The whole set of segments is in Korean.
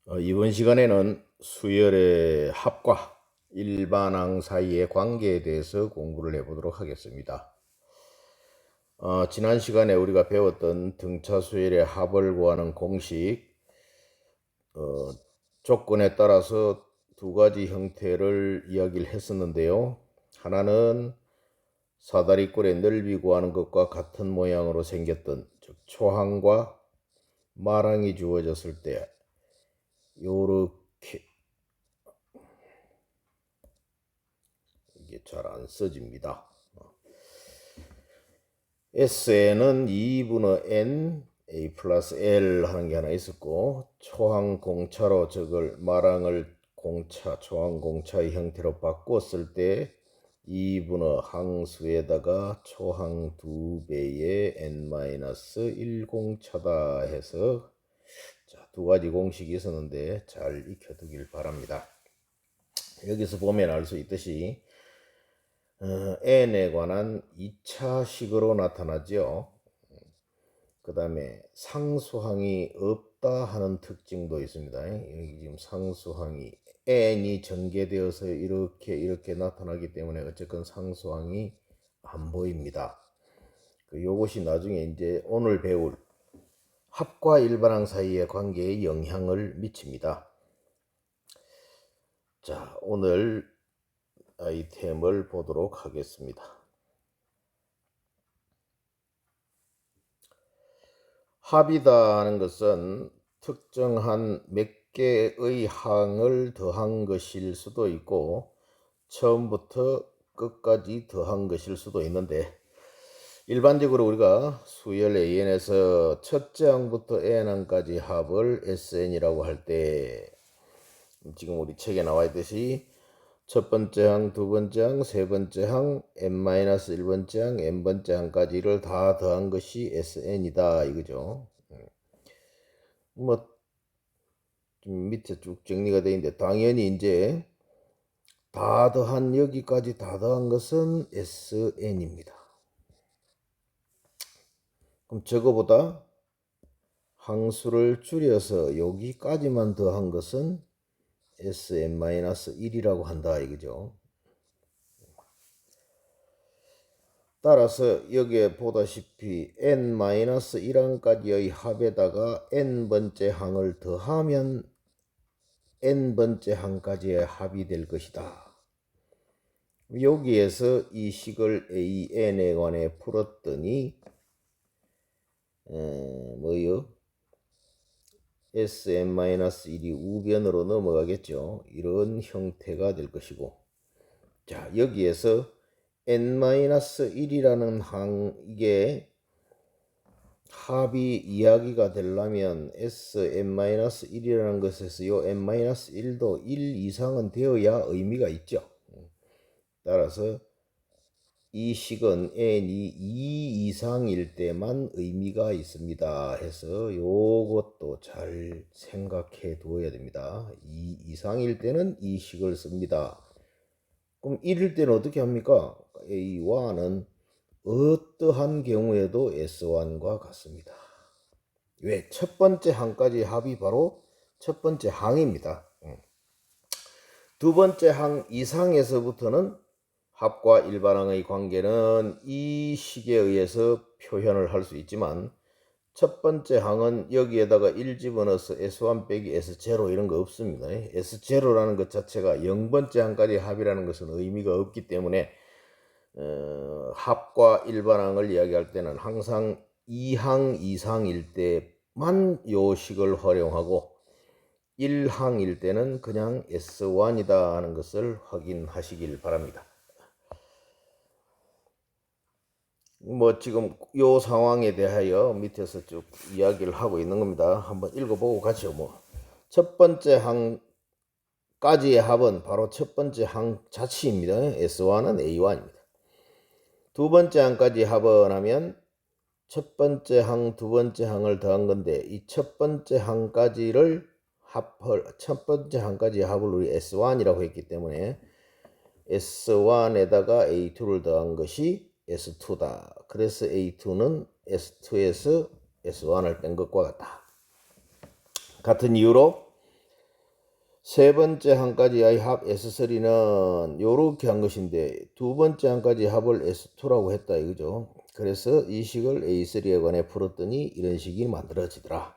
이번 시간에는 수열의 합과 일반항 사이의 관계에 대해서 공부를 해보도록 하겠습니다. 지난 시간에 우리가 배웠던 등차 수열의 합을 구하는 공식, 조건에 따라서 두 가지 형태를 이야기를 했었는데요. 하나는 사다리꼴의 넓이 구하는 것과 같은 모양으로 생겼던, 즉 초항과 말항이 주어졌을 때 요렇게, 이게 잘 안 써집니다. S에는 2분의 N A 플러스 L 하는 게 하나 있었고, 초항 공차로 저걸 말항을 공차, 초항 공차의 형태로 바꿨을 때 2분의 항수에다가 초항 2배의 N-1 공차다 해서, 두 가지 공식이 있었는데 잘 익혀두길 바랍니다. 여기서 보면 알 수 있듯이 n에 관한 2차식으로 나타나죠. 그 다음에 상수항이 없다 하는 특징도 있습니다. 여기 지금 상수항이 n이 전개되어서 이렇게 나타나기 때문에 어쨌건 상수항이 안 보입니다. 요것이 나중에 이제 오늘 배울 합과 일반항 사이의 관계에 영향을 미칩니다. 자, 오늘 아이템을 보도록 하겠습니다. 합이다 하는 것은 특정한 몇 개의 항을 더한 것일 수도 있고 처음부터 끝까지 더한 것일 수도 있는데, 일반적으로 우리가 수열 AN에서 첫째 항부터 N항까지 합을 SN이라고 할 때, 지금 우리 책에 나와 있듯이 첫 번째 항, 두 번째 항, 세 번째 항, n-1번째 항, n번째 항까지를 다 더한 것이 SN이다 이거죠. 좀 밑에 쭉 정리가 되어 있는데, 당연히 이제 다 더한 여기까지 다 더한 것은 SN입니다. 그럼 저거보다 항수를 줄여서 여기까지만 더한 것은 SN-1이라고 한다 이거죠. 따라서 여기에 보다시피 n-1항까지의 합에다가 n번째 항을 더하면 n번째 항까지의 합이 될 것이다. 여기에서 이 식을 AN에 관해 풀었더니 뭐요? Sn-1이 우변으로 넘어가겠죠. 이런 형태가 될 것이고, 자, 여기에서 n-1이라는 이게 합이 이야기가 되려면 Sn-1이라는 것에서 요 n-1도 1 이상은 되어야 의미가 있죠. 따라서 이 식은 n이 2 이상일 때만 의미가 있습니다 해서 요것도 잘 생각해 두어야 됩니다. 2 이상일 때는 이 식을 씁니다. 그럼 1일 때는 어떻게 합니까? A와는 어떠한 경우에도 S1과 같습니다. 왜? 첫 번째 항까지 합이 바로 첫 번째 항입니다. 두 번째 항 이상에서부터는 합과 일반항의 관계는 이 식에 의해서 표현을 할 수 있지만, 첫 번째 항은 여기에다가 1 집어넣어서 S1 빼기 S0 이런 거 없습니다. S0라는 것 자체가 0번째 항까지 합이라는 것은 의미가 없기 때문에 합과 일반항을 이야기할 때는 항상 2항 이상일 때만 요 식을 활용하고 1항일 때는 그냥 S1이다 하는 것을 확인하시길 바랍니다. 지금 요 상황에 대하여 밑에서 쭉 이야기를 하고 있는 겁니다. 한번 읽어보고 가죠. 첫 번째 항까지의 합은 바로 첫 번째 항 자체입니다. S1은 A1입니다. 두 번째 항까지 합은 하면 첫 번째 항, 두 번째 항을 더한 건데, 이 첫 번째 항까지를 첫 번째 항까지 합을 우리 S1이라고 했기 때문에 S1에다가 A2를 더한 것이 S2다. 그래서 A2는 S2에서 S1을 뺀 것과 같다. 같은 이유로 세 번째 항까지의 합 S3는 요렇게 한 것인데 두 번째 항까지 합을 S2라고 했다 이거죠. 그래서 이 식을 A3에 관해 풀었더니 이런 식이 만들어지더라.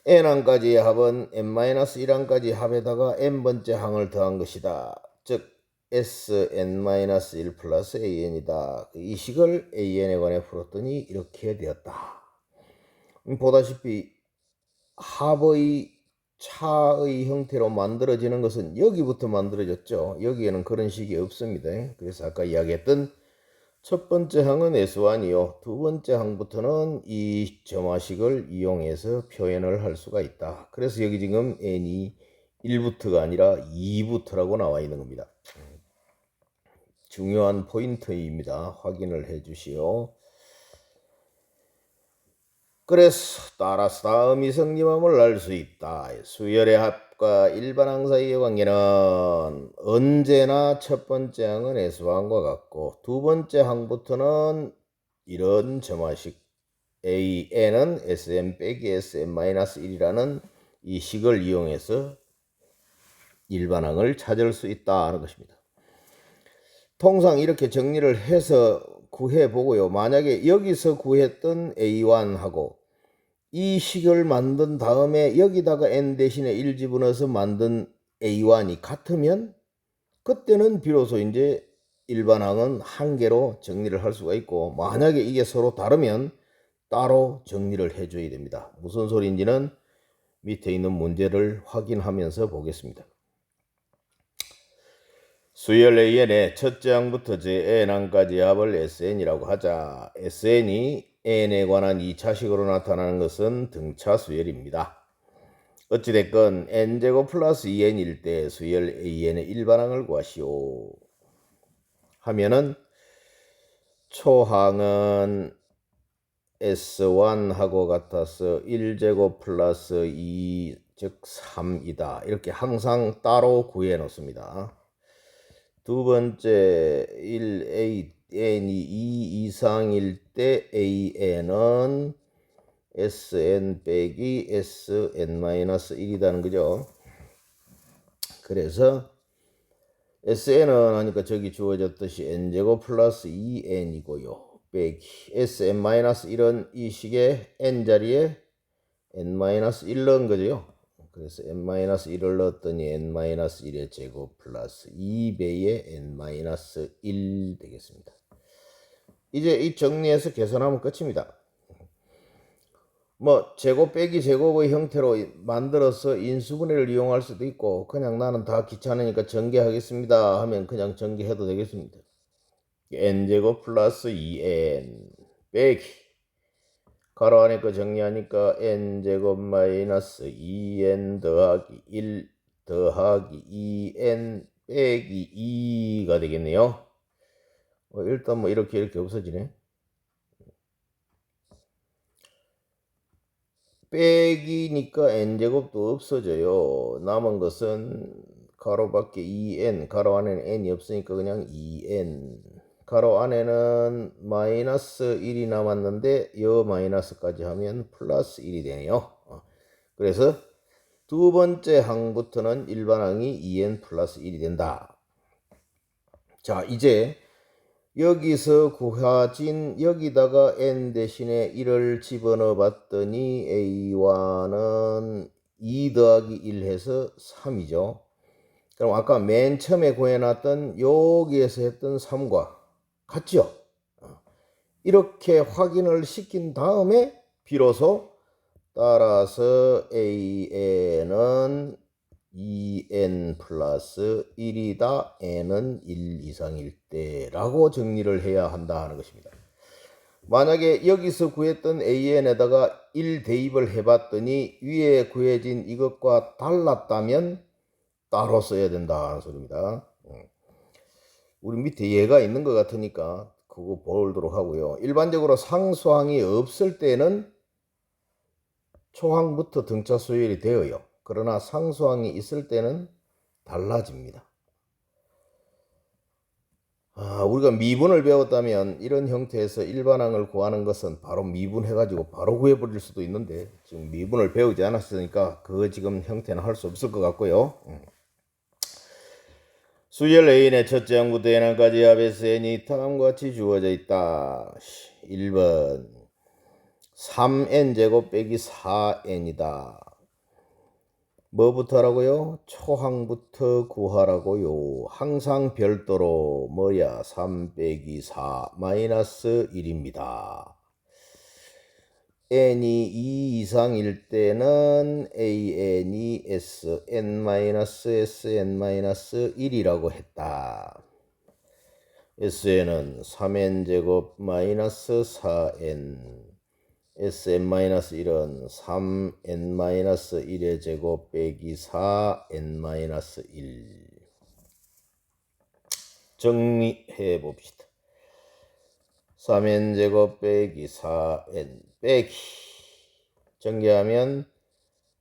n항까지의 합은 n-1항까지 합에다가 n번째 항을 더한 것이다. 즉 Sn-1 플러스 an이다. 이 식을 an에 관해 풀었더니 이렇게 되었다. 보다시피 합의 차의 형태로 만들어지는 것은 여기부터 만들어졌죠. 여기에는 그런 식이 없습니다. 그래서 아까 이야기했던 첫 번째 항은 S1이요. 두 번째 항부터는 이 점화식을 이용해서 표현을 할 수가 있다. 그래서 여기 지금 n이 1부터가 아니라 2부터라고 나와 있는 겁니다. 중요한 포인트입니다. 확인을 해 주시오. 그래서 따라서 다음이 성립함을 알 수 있다. 수열의 합과 일반항 사이의 관계는 언제나 첫 번째 항은 S항과 같고 두 번째 항부터는 이런 점화식 AN은 SM 빼기 SM-1이라는 이 식을 이용해서 일반항을 찾을 수 있다 하는 것입니다. 통상 이렇게 정리를 해서 구해보고요. 만약에 여기서 구했던 A1하고 이 식을 만든 다음에 여기다가 n 대신에 1 집어넣어서 만든 A1이 같으면 그때는 비로소 이제 일반항은 한 개로 정리를 할 수가 있고 만약에 이게 서로 다르면 따로 정리를 해줘야 됩니다. 무슨 소리인지는 밑에 있는 문제를 확인하면서 보겠습니다. 수열 AN의 첫째 항부터 제 n항까지 합을 SN이라고 하자. SN이 n에 관한 2차식으로 나타나는 것은 등차 수열입니다. 어찌됐건 n제곱 플러스 2n일 때 수열 AN의 일반항을 구하시오. 하면은 초항은 S1하고 같아서 1제곱 플러스 2, 즉 3이다. 이렇게 항상 따로 구해 놓습니다. 두 번째 1A, n이 2 이상일 때 AN은 SN 빼기 SN-1이라는 거죠. 그래서 SN은 하니까 저기 주어졌듯이 n제곱 플러스 2n이고요. 빼기 SN-1은 이 식의 n자리에 n-1 넣은 거죠. 그래서 n-1을 넣었더니 n-1의 제곱 플러스 2배의 n-1 되겠습니다. 이제 이 정리해서 계산하면 끝입니다. 뭐 제곱 빼기 제곱의 형태로 만들어서 인수분해를 이용할 수도 있고 그냥 나는 다 귀찮으니까 전개하겠습니다 하면 그냥 전개해도 되겠습니다. n제곱 플러스 2n 빼기 가로 안에 거 정리하니까 n제곱 마이너스 2n 더하기 1 더하기 2n 빼기 2가 되겠네요. 일단 뭐 이렇게 없어지네. 빼기니까 n제곱도 없어져요. 남은 것은 가로 밖에 2n, 가로 안에는 n이 없으니까 그냥 2n. 가로 안에는 마이너스 1이 남았는데 여 마이너스까지 하면 플러스 1이 되네요. 그래서 두 번째 항부터는 일반항이 2n 플러스 1이 된다. 자, 이제 여기서 구하진 여기다가 n 대신에 1을 집어넣어 봤더니 A1은 2 더하기 1 해서 3이죠. 그럼 아까 맨 처음에 구해놨던 여기에서 했던 3과 같죠? 이렇게 확인을 시킨 다음에 비로소 따라서 AN은 2n 플러스 1이다. n은 1 이상일 때 라고 정리를 해야 한다 하는 것입니다. 만약에 여기서 구했던 an에다가 1 대입을 해봤더니 위에 구해진 이것과 달랐다면 따로 써야 된다 하는 소리입니다. 우리 밑에 얘가 있는 것 같으니까 그거 보도록 하고요. 일반적으로 상수항이 없을 때는 초항부터 등차 수열이 되어요. 그러나 상수항이 있을 때는 달라집니다. 우리가 미분을 배웠다면 이런 형태에서 일반항을 구하는 것은 바로 미분해가지고 바로 구해버릴 수도 있는데 지금 미분을 배우지 않았으니까 그 지금 형태는 할 수 없을 것 같고요. 수열 A의 첫째 항부터 n항까지 합에서 n이 다음과 같이 주어져 있다. 1번 3n제곱 빼기 4n이다. 뭐부터 하라고요? 초항부터 구하라고요. 항상 별도로 뭐야? 3 빼기 4 마이너스 1입니다. n이 2 이상일 때는 an이 sn-sn-1이라고 했다. sn은 3n제곱 마이너스 4n sn-1은 3n-1의 제곱 빼기 4n-1 정리해 봅시다. 3n제곱 빼기 4n 빼기 정리하면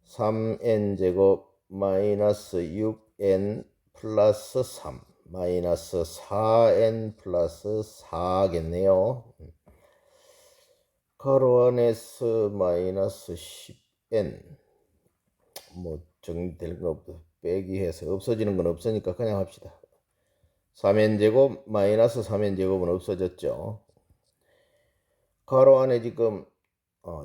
3n제곱 마이너스 6n 플러스 3 마이너스 4n 플러스 4겠네요. 가로 안에서 마이너스 10n 뭐 정리될 거 없고 빼기 해서 없어지는 건 없으니까 그냥 합시다. 3n제곱 마이너스 3n제곱은 없어졌죠. 가로 안에 지금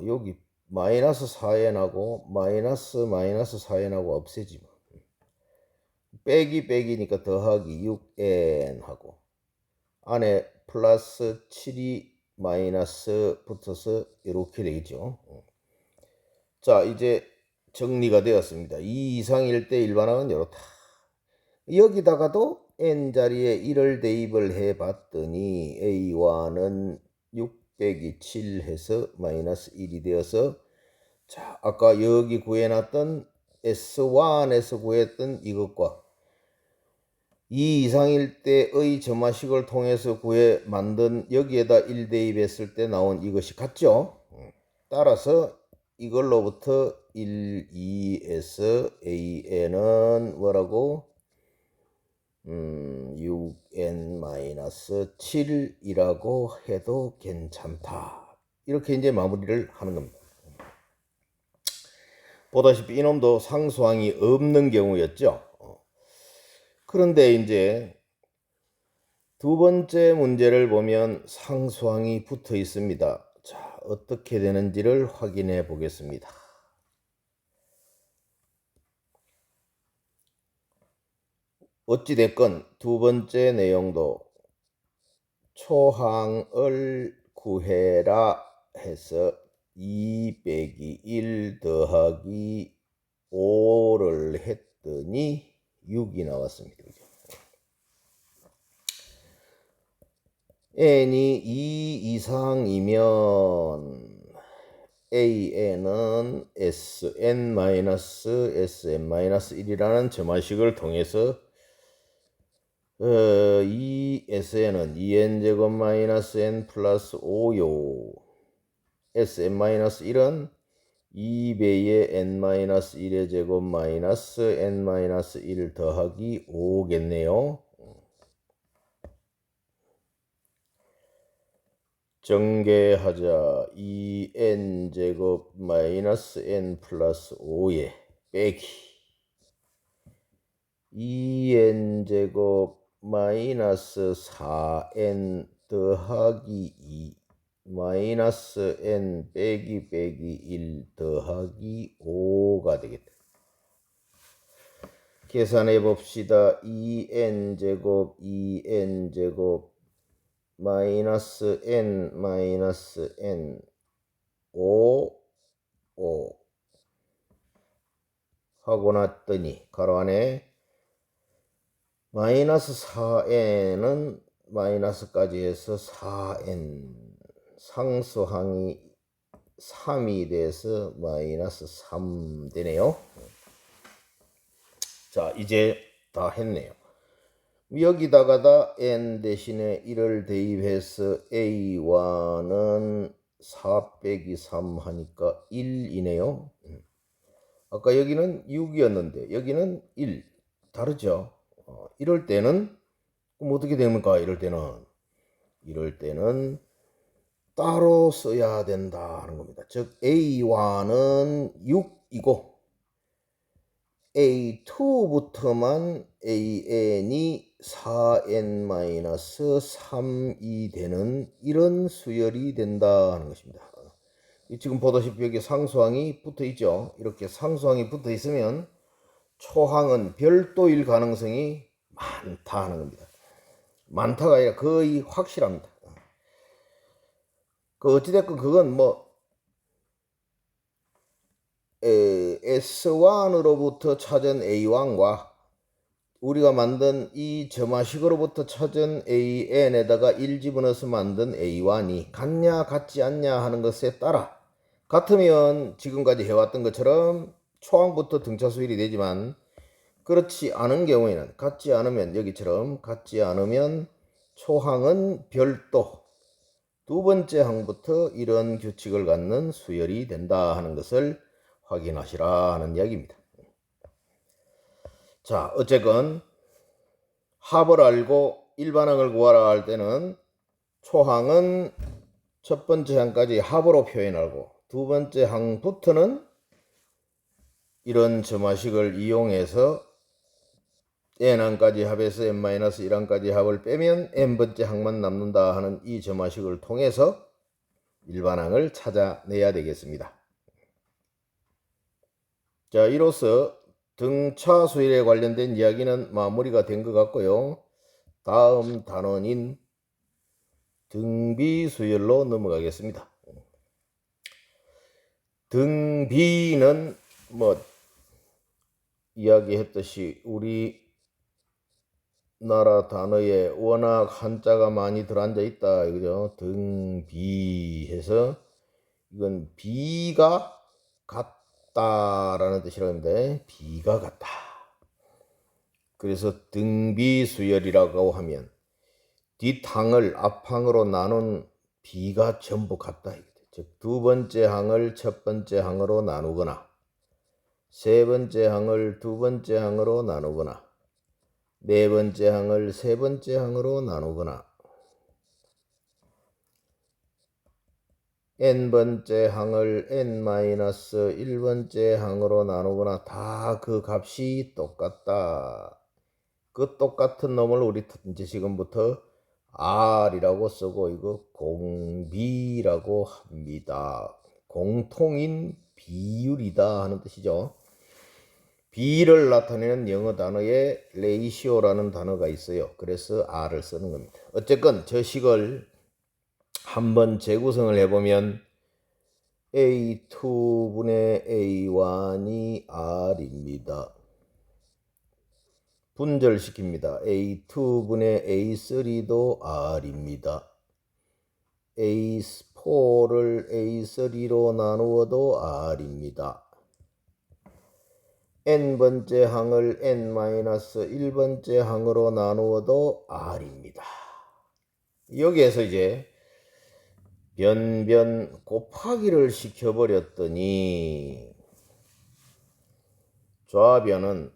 여기 마이너스 4n하고 마이너스 4n하고 없애지마. 빼기 빼기니까 더하기 6n하고 안에 플러스 7이 마이너스 붙어서 이렇게 되겠죠. 자, 이제 정리가 되었습니다. 2 이상일 때 일반항은 이렇다. 여기다가도 n 자리에 1을 대입을 해 봤더니 a1은 6 빼기 7 해서 마이너스 1이 되어서 자, 아까 여기 구해놨던 S1에서 구했던 이것과 2 이상일 때의 점화식을 통해서 구해 만든 여기에다 1 대입했을 때 나온 이것이 같죠. 따라서 이걸로부터 1, 2에서 an은 뭐라고? 6n-7이라고 해도 괜찮다. 이렇게 이제 마무리를 하는 겁니다. 보다시피 이놈도 상수항이 없는 경우였죠. 그런데 이제 두 번째 문제를 보면 상수항이 붙어 있습니다. 자, 어떻게 되는지를 확인해 보겠습니다. 어찌됐건 두 번째 내용도 초항을 구해라 해서 2 빼기 1 더하기 5를 했더니 6이 나왔습니다. n이 2 이상이면 an은 sn-sn-1이라는 점화식을 통해서 이 sn은 2n제곱 마이너스 n 플러스 5요. sn-1은 2배의 n-1의 제곱 마이너스 n-1 더하기 5겠네요. 정개하자. 2n제곱 마이너스 n 플러스 5에 빼기 2n제곱 마이너스 4n 더하기 2 마이너스 n 빼기 1 더하기 5가 되겠다. 계산해 봅시다. 2n제곱 마이너스 n 5 하고 났더니 가로 안에 마이너스 4n은 마이너스까지 해서 4n 상수항이 3이 돼서 마이너스 3 되네요. 자, 이제 다 했네요. 여기다가다 n 대신에 1을 대입해서 a1은 4 빼기 3 하니까 1이네요. 아까 여기는 6이었는데 여기는 1. 다르죠. 이럴 때는 그럼 어떻게 됩니까? 이럴 때는 따로 써야 된다 하는 겁니다. 즉 A1은 6이고 A2부터만 AN이 4n-3이 되는 이런 수열이 된다 하는 것입니다. 지금 보다시피 여기 상수항이 붙어 있죠. 이렇게 상수항이 붙어 있으면 초항은 별도일 가능성이 많다 하는 겁니다. 많다가 아니라 거의 확실합니다. 어찌됐건 그건 뭐 S1으로부터 찾은 A1과 우리가 만든 이 점화식으로부터 찾은 AN에다가 1 집어넣어서 만든 A1이 같냐 같지 않냐 하는 것에 따라 같으면 지금까지 해왔던 것처럼 초항부터 등차 수열이 되지만 그렇지 않은 경우에는 같지 않으면 여기처럼 같지 않으면 초항은 별도 두 번째 항부터 이런 규칙을 갖는 수열이 된다 하는 것을 확인하시라 하는 이야기입니다. 자, 어쨌건 합을 알고 일반항을 구하라 할 때는 초항은 첫 번째 항까지 합으로 표현하고 두 번째 항부터는 이런 점화식을 이용해서 n항까지 합해서 n-1항까지 합을 빼면 n번째 항만 남는다 하는 이 점화식을 통해서 일반항을 찾아내야 되겠습니다. 자, 이로써 등차 수열에 관련된 이야기는 마무리가 된 것 같고요. 다음 단원인 등비 수열로 넘어가겠습니다. 등비는 뭐 이야기했듯이 우리나라 단어에 워낙 한자가 많이 들어앉아 있다 이거죠. 등비해서 이건 비가 같다라는 뜻이라는데 비가 같다. 그래서 등비수열이라고 하면 뒷항을 앞항으로 나눈 비가 전부 같다. 즉 두 번째 항을 첫 번째 항으로 나누거나 세 번째 항을 두 번째 항으로 나누거나 네 번째 항을 세 번째 항으로 나누거나 n번째 항을 n-1번째 항으로 나누거나 다 그 값이 똑같다. 그 똑같은 놈을 우리 이제 지금부터 R이라고 쓰고 이거 공비라고 합니다. 공통인 비율이다 하는 뜻이죠. 비를 나타내는 영어 단어에 레이시오라는 단어가 있어요. 그래서 R을 쓰는 겁니다. 어쨌건 저 식을 한번 재구성을 해보면 A2분의 A1이 R입니다. 분절시킵니다. A2분의 A3도 R입니다. A4를 A3로 나누어도 R입니다. n번째 항을 n-1번째 항으로 나누어도 R입니다. 여기에서 이제 변변 곱하기를 시켜버렸더니 좌변은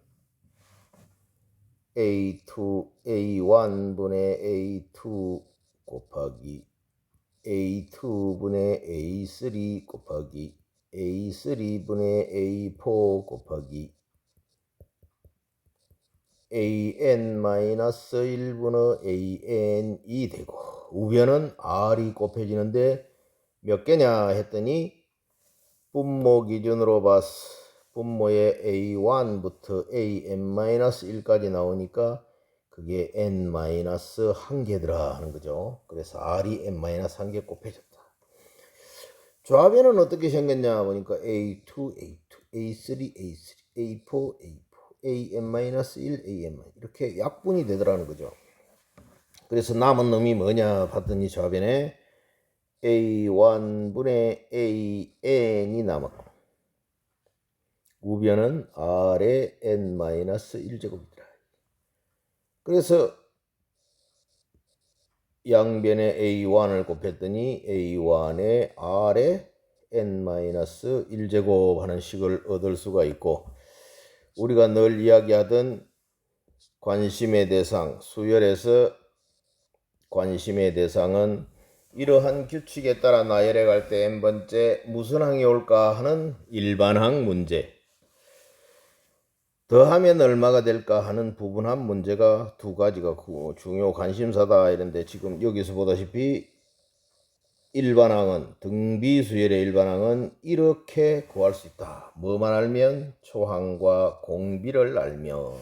A1분의 A2 곱하기 A2분의 A3 곱하기 A3분의 A4 곱하기 AN-1분의 AN이 되고 우변은 R이 곱해지는데 몇 개냐 했더니 분모 기준으로 봤어. 분모의 A1부터 AN-1까지 나오니까 그게 N-1개더라 하는 거죠. 그래서 R이 N-1개 곱해졌다. 좌변은 어떻게 생겼냐 보니까 A2, A2, A3, A3, A4, A4, AN-1, AN- 이렇게 약분이 되더라는 거죠. 그래서 남은 놈이 뭐냐 봤더니 좌변에 A1분의 AN이 남았고 우변은 R의 N-1제곱이더라. 그래서 양변에 A1을 곱했더니 A1의 R의 N-1제곱 하는 식을 얻을 수가 있고 우리가 늘 이야기하던 관심의 대상, 수열에서 관심의 대상은 이러한 규칙에 따라 나열해 갈 때 n번째 무슨 항이 올까 하는 일반항 문제, 더하면 얼마가 될까 하는 부분한 문제가 두 가지가 중요 관심사다. 이런데 지금 여기서 보다시피 일반항은, 등비수열의 일반항은 이렇게 구할 수 있다. 뭐만 알면? 초항과 공비를 알면.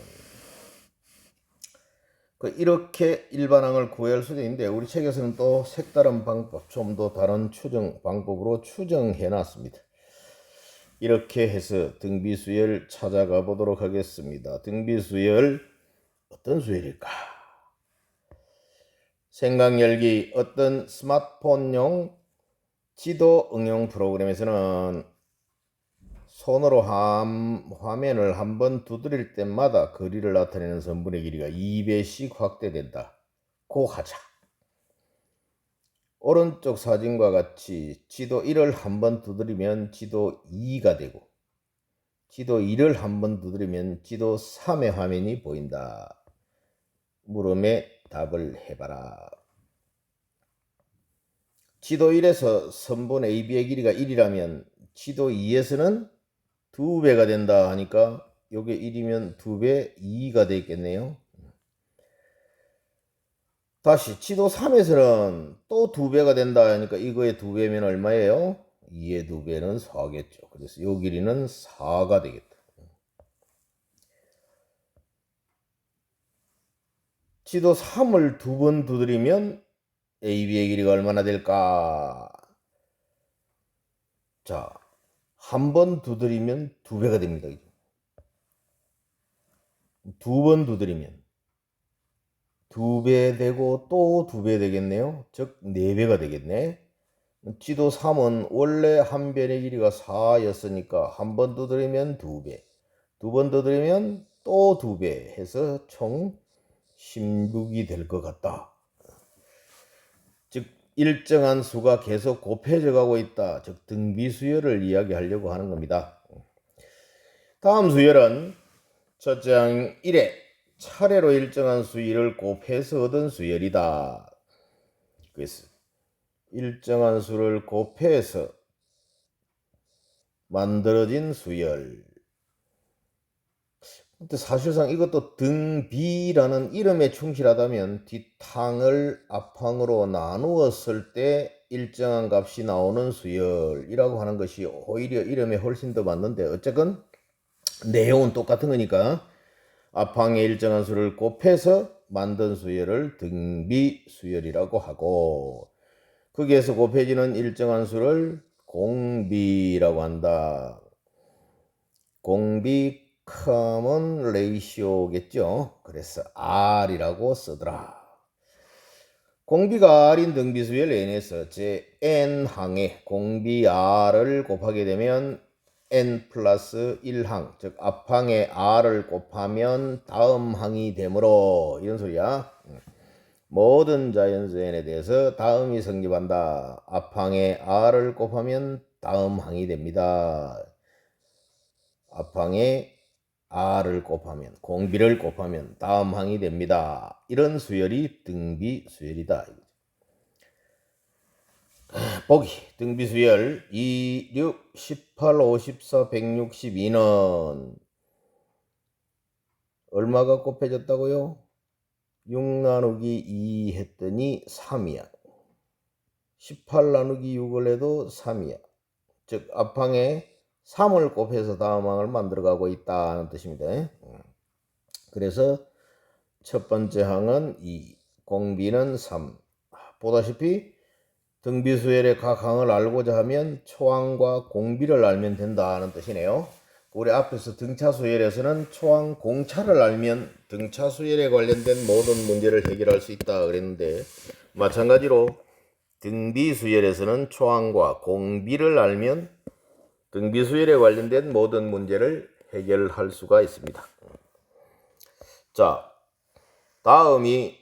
이렇게 일반항을 구할 수도 있는데 우리 책에서는 또 색다른 방법, 좀 더 다른 추정 방법으로 추정해 놨습니다. 이렇게 해서 등비수열 찾아가 보도록 하겠습니다. 등비수열 어떤 수열일까? 생각열기, 어떤 스마트폰용 지도 응용 프로그램에서는 손으로 화면을 한번 두드릴 때마다 거리를 나타내는 선분의 길이가 2배씩 확대된다. 고 하자. 오른쪽 사진과 같이 지도 1을 한번 두드리면 지도 2가 되고, 지도 2를 한번 두드리면 지도 3의 화면이 보인다. 물음에 답을 해봐라. 지도 1에서 선분 AB의 길이가 1이라면 지도 2에서는 2배가 된다 하니까 요게 1이면 2배 2가 되겠네요. 다시 지도 3에서는 또 2배가 된다 하니까 이거의 2배면 얼마예요? 2의 2배는 4겠죠. 그래서 요 길이는 4가 되겠다. 지도 3을 2번 두드리면 AB의 길이가 얼마나 될까? 자, 한 번 두드리면 2배가 됩니다. 2번 두드리면 2배 되고 또 2배 되겠네요. 즉 4배가 되겠네. 지도 3은 원래 한 변의 길이가 4였으니까 한 번 두드리면 2배, 2번 두드리면 또 2배 해서 총 16이 될 것 같다. 즉 일정한 수가 계속 곱해져 가고 있다. 즉 등비수열을 이야기하려고 하는 겁니다. 다음 수열은 첫째 항 1에 차례로 일정한 수를 곱해서 얻은 수열이다. 그래서 일정한 수를 곱해서 만들어진 수열. 근데 사실상 이것도 등비라는 이름에 충실하다면 뒷항을 앞항으로 나누었을 때 일정한 값이 나오는 수열이라고 하는 것이 오히려 이름에 훨씬 더 맞는데, 어쨌건 내용은 똑같은 거니까 앞항의 일정한 수를 곱해서 만든 수열을 등비수열이라고 하고, 거기에서 곱해지는 일정한 수를 공비라고 한다. 공비 커먼 레이시오겠죠. 그래서 R이라고 쓰더라. 공비가 R인 등비수열 n에서 제 n항에 공비 R을 곱하게 되면 n 플러스 1항, 즉 앞항에 R을 곱하면 다음 항이 되므로, 이런 소리야. 모든 자연수 n에 대해서 다음이 성립한다. 앞항에 R을 곱하면 다음 항이 됩니다. 앞항에 R을 곱하면, 공비를 곱하면 다음 항이 됩니다. 이런 수열이 등비수열이다. 보기, 등비수열 2, 6, 18, 54, 162는 얼마가 곱해졌다고요? 6 나누기 2 했더니 3이야. 18 나누기 6을 해도 3이야. 즉 앞항에 3을 곱해서 다음 항을 만들어가고 있다는 뜻입니다. 그래서 첫 번째 항은 2, 공비는 3. 보다시피 등비수열의 각 항을 알고자 하면 초항과 공비를 알면 된다는 뜻이네요. 우리 앞에서 등차수열에서는 초항 공차를 알면 등차수열에 관련된 모든 문제를 해결할 수 있다 그랬는데, 마찬가지로 등비수열에서는 초항과 공비를 알면 등비수열에 관련된 모든 문제를 해결할 수가 있습니다. 자, 다음이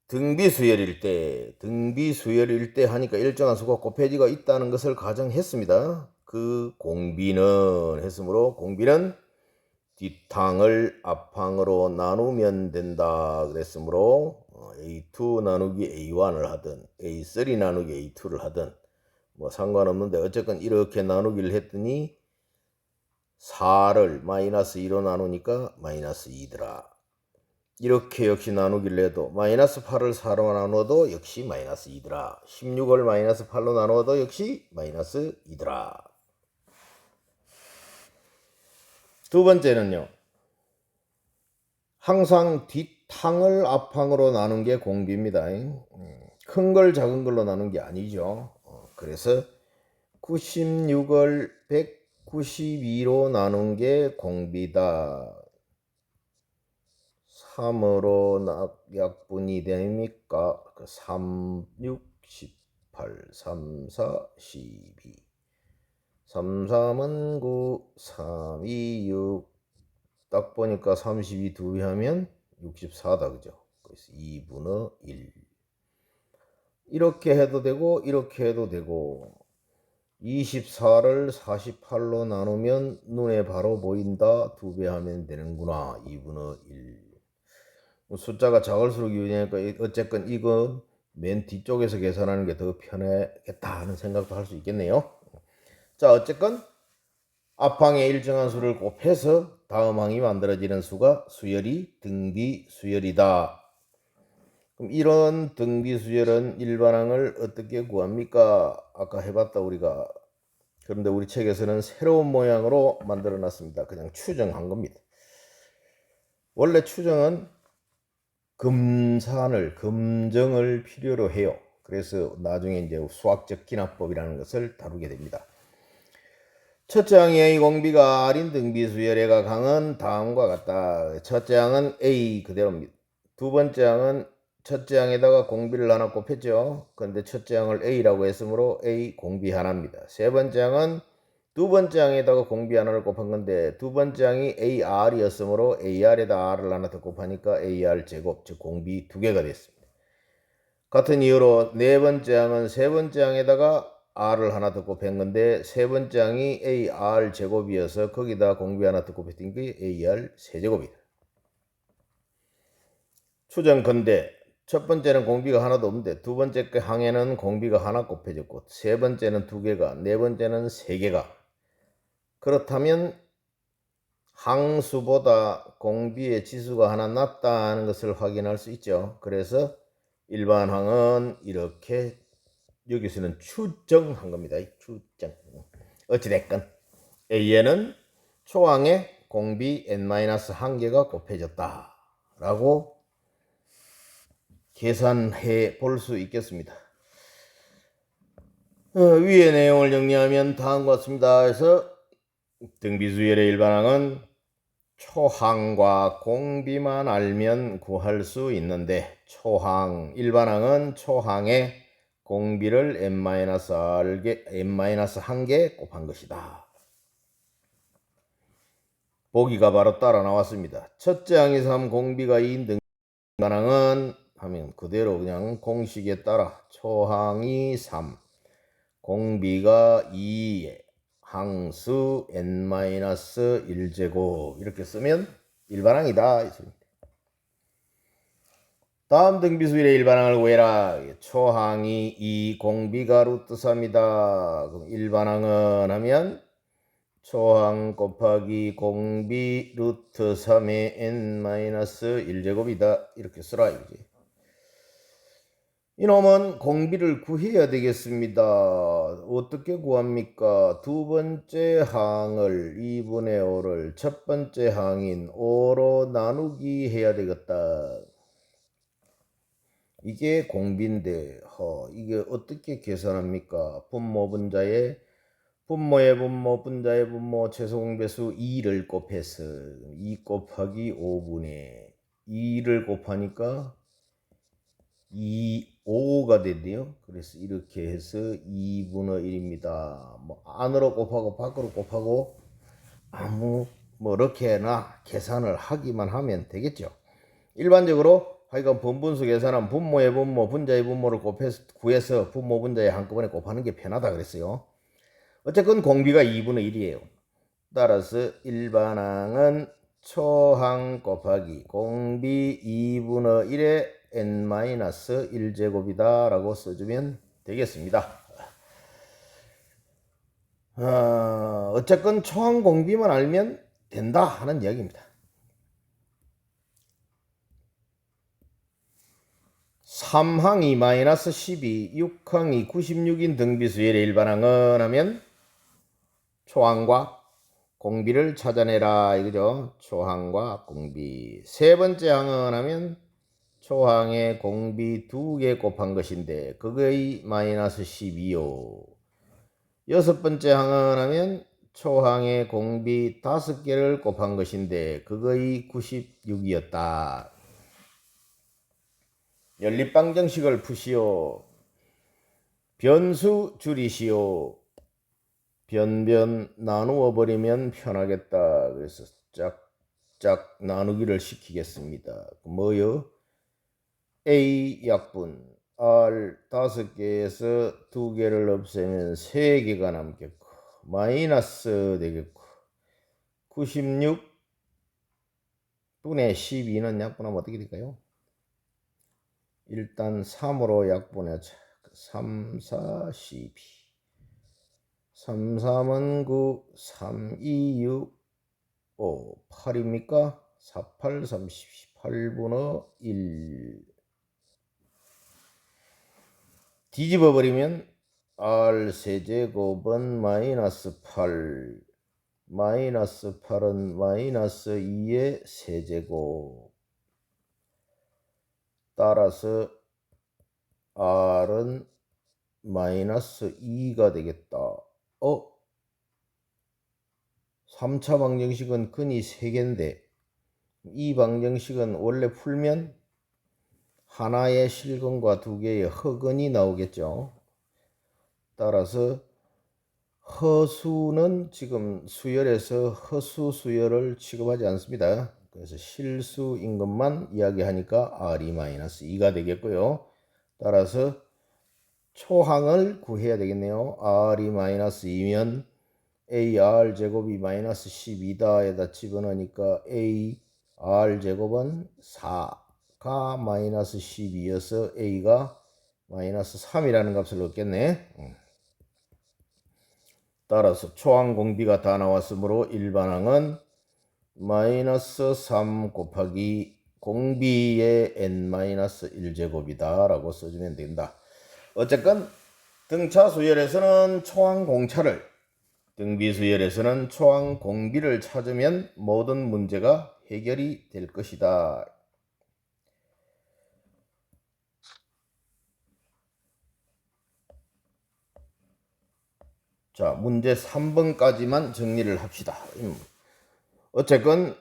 등비수열일 때 하니까 일정한 수가 곱해지가 있다는 것을 가정했습니다. 그 공비는 했으므로 공비는 뒷항을 앞항으로 나누면 된다 그랬으므로 A2 나누기 A1을 하든 A3 나누기 A2를 하든 뭐 상관없는데 어쨌건 이렇게 나누기를 했더니 4를 마이너스 2로 나누니까 마이너스 2더라. 이렇게 역시 나누기를 해도 마이너스 8을 4로 나누어도 역시 마이너스 2더라. 16을 마이너스 8로 나누어도 역시 마이너스 2더라. 두 번째는요. 항상 뒷항을 앞항으로 나눈 게 공비입니다. 큰 걸 작은 걸로 나눈 게 아니죠. 그래서 96을 192로 나눈 게 공비다. 3으로 약분이 됩니까? 3, 6, 18, 3, 4, 12 3, 3은 9, 3, 2, 6 딱 보니까 32 2배 하면 64다. 그죠? 그래서 2분의 1 이렇게 해도 되고 이렇게 해도 되고 24를 48로 나누면 눈에 바로 보인다. 2배 하면 되는구나. 2분의 1 숫자가 작을수록 유리하니까 어쨌건 이건 맨 뒤쪽에서 계산하는 게 더 편하겠다 하는 생각도 할 수 있겠네요. 자, 어쨌건 앞항의 일정한 수를 곱해서 다음 항이 만들어지는 수가 수열이 등비수열이다. 그럼 이런 등비수열은 일반항을 어떻게 구합니까? 아까 해봤다 우리가. 그런데 우리 책에서는 새로운 모양으로 만들어 놨습니다. 그냥 추정한 겁니다. 원래 추정은 금정을 필요로 해요. 그래서 나중에 이제 수학적 기납법이라는 것을 다루게 됩니다. 첫째 항의 A 공비가 R인 등비수열의 강은 다음과 같다. 첫째 항은 A 그대로입니다. 두 번째 항은 첫째 항에다가 공비를 하나 곱했죠. 그런데 첫째 항을 A라고 했으므로 A 공비 하나입니다. 세 번째 항은 두 번째 항에다가 공비 하나를 곱한 건데 두 번째 항이 AR이었으므로 AR에다 R을 하나 더 곱하니까 AR 제곱, 즉 공비 두 개가 됐습니다. 같은 이유로 네 번째 항은 세 번째 항에다가 R을 하나 더 곱한 건데 세 번째 항이 AR 제곱이어서 거기다 공비 하나 더 곱했던 게 AR 세제곱이다. 추정컨대 첫 번째는 공비가 하나도 없는데 두 번째 항에는 공비가 하나 곱해졌고 세 번째는 두 개가, 네 번째는 세 개가. 그렇다면 항수보다 공비의 지수가 하나 낮다는 것을 확인할 수 있죠. 그래서 일반 항은 이렇게 여기서는 추정한 겁니다. 추정. 어찌됐건 A에는 초항에 공비 n-1개가 곱해졌다 라고 계산해 볼 수 있겠습니다. 위의 내용을 정리하면 다음과 같습니다. 그래서 등비수열의 일반항은 초항과 공비만 알면 구할 수 있는데 일반항은 초항에 공비를 n-1개 곱한 것이다. 보기가 바로 따라 나왔습니다. 첫째 항에서 하면 공비가 2인 등반항은 하면 그대로 그냥 공식에 따라 초항이 3, 공비가 2, 항수 n-1제곱 이렇게 쓰면 일반항이다. 다음 등비수열의 일반항을 구해라. 초항이 2, 공비가 루트 3이다. 그럼 일반항은 하면 초항 곱하기 공비 루트 3의 n-1제곱이다. 이렇게 쓰라 이거지. 이놈은 공비를 구해야 되겠습니다. 어떻게 구합니까? 두 번째 항을 2분의 5를 첫 번째 항인 5로 나누기 해야 되겠다. 이게 공비인데 이게 어떻게 계산합니까? 분모의 분모, 분자의 분모, 최소공배수 2를 곱해서 2 곱하기 5분의 2를 곱하니까 5가 된대요. 그래서 이렇게 해서 2분의 1입니다. 뭐 안으로 곱하고 밖으로 곱하고 이렇게나 계산을 하기만 하면 되겠죠. 일반적으로 하여간 분분수 계산은 분모의 분모, 분자의 분모를 구해서 분모, 분자의 한꺼번에 곱하는 게 편하다 그랬어요. 어쨌건 공비가 2분의 1이에요. 따라서 일반항은 초항 곱하기 공비 2분의 1의 n-1제곱이다 라고 써주면 되겠습니다. 어쨌건 초항 공비만 알면 된다 하는 이야기입니다. 3항이 마이너스 12, 6항이 96인 등비수열의 일반항은 하면 초항과 공비를 찾아내라 이거죠. 초항과 공비. 세 번째 항은 하면 초항에 공비 2개 곱한 것인데 그거의 마이너스 12요. 여섯 번째 항은 하면 초항에 공비 5개를 곱한 것인데 그거의 96이었다. 연립방정식을 푸시오. 변수 줄이시오. 변변 나누어 버리면 편하겠다. 그래서 짝짝 나누기를 시키겠습니다. 뭐요? A 약분 R 5개에서 2개를 없애면 3개가 남겠고 마이너스 되겠고 96분의 12는 약분하면 어떻게 될까요? 일단 3으로 약분하자. 3, 4, 12 3, 3은 9, 3, 2, 6, 5, 8입니까? 4, 8, 30, 8분의 1 뒤집어 버리면 R 세제곱은 마이너스 8 마이너스 8은 마이너스 2의 세제곱 따라서 R은 마이너스 2가 되겠다. 3차 방정식은 근이 3개인데 이 방정식은 원래 풀면 하나의 실근과 2개의 허근이 나오겠죠. 따라서 허수는 지금 수열에서 허수 수열을 취급하지 않습니다. 그래서 실수인 것만 이야기하니까 R이-2가 되겠고요. 따라서 초항을 구해야 되겠네요. R이-2면 AR 제곱이 마이너스 12다에다 집어넣으니까 AR 제곱은 4가 마이너스 12여서 A가 마이너스 3이라는 값을 얻겠네. 따라서 초항 공비가 다 나왔으므로 일반항은 마이너스 3 곱하기 공비의 n-1제곱이다 라고 써주면 된다. 어쨌건 등차 수열에서는 초항 공차를, 등비 수열에서는 초항 공비를 찾으면 모든 문제가 해결이 될 것이다. 자, 문제 3번까지만 정리를 합시다. 어쨌건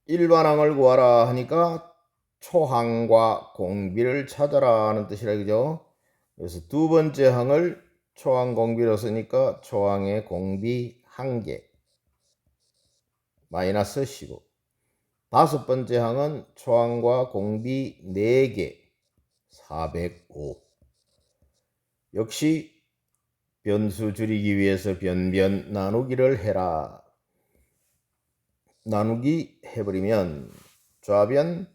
일반항을 구하라 하니까 초항과 공비를 찾아라 하는 뜻이라 그죠? 그래서 두 번째 항을 초항 공비로 쓰니까 초항의 공비 1개 마이너스 15. 다섯 번째 항은 초항과 공비 4개 405. 역시 변수 줄이기 위해서 변변 나누기를 해라. 나누기 해버리면 좌변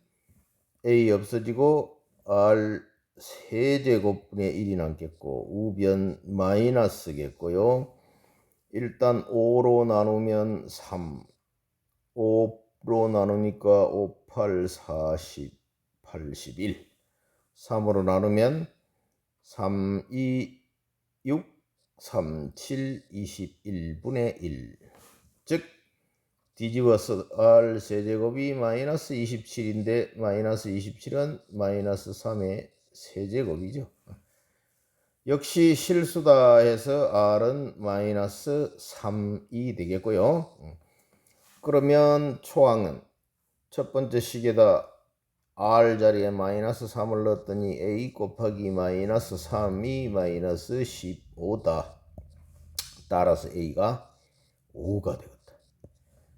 A 없어지고 R 세제곱분의 1이 남겠고 우변 마이너스겠고요. 일단 5로 나누면 3, 5로 나누니까 5, 8, 40, 81. 3으로 나누면 3, 2, 6, 3, 7, 21분의 1. 즉 뒤집어서 R 세제곱이 마이너스 27인데 마이너스 27은 마이너스 3의 세제곱이죠. 역시 실수다 해서 R은 마이너스 3이 되겠고요. 그러면 초항은 첫 번째 식에다 R 자리에 마이너스 3을 넣었더니 A 곱하기 마이너스 3이 마이너스 15다. 따라서 A가 5가 되겠다.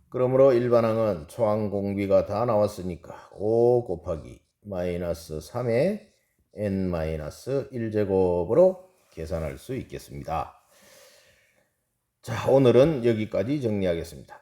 그러므로 일반항은 초항 공비가 다 나왔으니까 5 곱하기 마이너스 3의 n-1제곱으로 계산할 수 있겠습니다. 자, 오늘은 여기까지 정리하겠습니다.